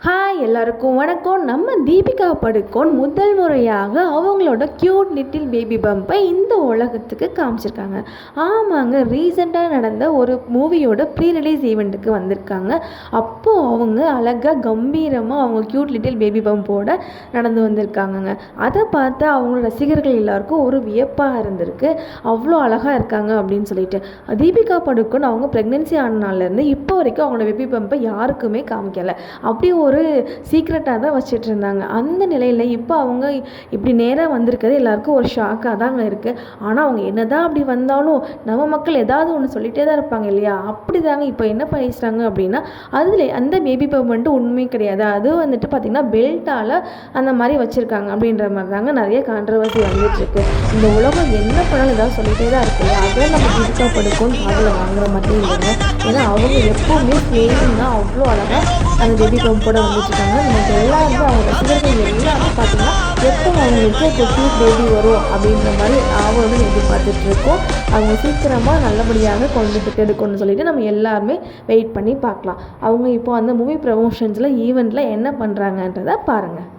Hi எல்லாருக்கும் வணக்கம். நம்ம தீபிகா படுகோன் முதல் முறையாக அவங்களோட க்யூட் லிட்டில் பேபி பம்பை இந்த உலகத்துக்கு காமிச்சிருக்காங்க. ஆமாங்க, ரீசெண்டாக நடந்த ஒரு மூவியோட ப்ரீ ரிலீஸ் ஈவெண்ட்டுக்கு வந்திருக்காங்க. அப்போது அவங்க அழகாக கம்பீரமாக அவங்க க்யூட் லிட்டில் பேபி பம்போட நடந்து வந்திருக்காங்கங்க. அதை பார்த்தா அவங்க ரசிகர்கள் எல்லாருக்கும் ஒரு வியப்பாக இருந்திருக்கு. அவ்வளோ அழகாக இருக்காங்க அப்படின்னு சொல்லிட்டு. தீபிகா படுகோன் அவங்க ப்ரெக்னென்சி ஆன நாள்லேருந்து இப்போ வரைக்கும் அவங்களோட பேபி பம்பை யாருக்குமே காமிக்கலை. அப்படி ஒரு சீக்ரெட்டாக தான் வச்சுட்டு இருந்தாங்க. அந்த நிலையில் இப்போ அவங்க இப்படி நேராக வந்திருக்கிறது எல்லாருக்கும் ஒரு ஷாக்காக தாங்க இருக்குது. ஆனால் அவங்க என்ன தான் அப்படி வந்தாலும் நம்ம மக்கள் ஏதாவது ஒன்று சொல்லிகிட்டே தான் இருப்பாங்க இல்லையா? அப்படி தாங்க இப்போ என்ன பேசுகிறாங்க அப்படின்னா, அதில் அந்த பேபி பம்ப் வந்துட்டு உண்மை கிடையாது, அது வந்துட்டு பார்த்திங்கன்னா பெல்ட்டால் அந்த மாதிரி வச்சுருக்காங்க அப்படின்ற மாதிரி தாங்க நிறைய கான்ட்ரவர்சி வந்துட்டுருக்கு. இந்த உலகம் என்ன பண்ணாலும் ஏதாவது சொல்லிகிட்டே தான் இருக்கு. அதை நம்ம தீபிகா படுகோன் காதில் வாங்குற மட்டும் இல்லைங்க. ஏன்னா அவங்க எப்போவுமே சேம்னா அவ்வளோ அழகாக அந்த பேபி பம்போட வந்துட்டுருக்காங்க. நமக்கு எல்லாருமே அவங்க ரசிகர்கள் எல்லாமே பார்த்திங்கன்னா எப்போ அவங்களுக்கு க்யூட் பேபி வரும் அப்படின்ற மாதிரி ஆவலுடன் எதிர்பார்த்துட்ருக்கோம். அவங்க சீக்கிரமாக நல்லபடியாக கொண்டு எடுக்கணும்னு சொல்லிட்டு நம்ம எல்லாருமே வெயிட் பண்ணி பார்க்கலாம். அவங்க இப்போ அந்த மூவி ப்ரமோஷன்ஸில் ஈவெண்ட்டில் என்ன பண்ணுறாங்கன்றதை பாருங்கள்.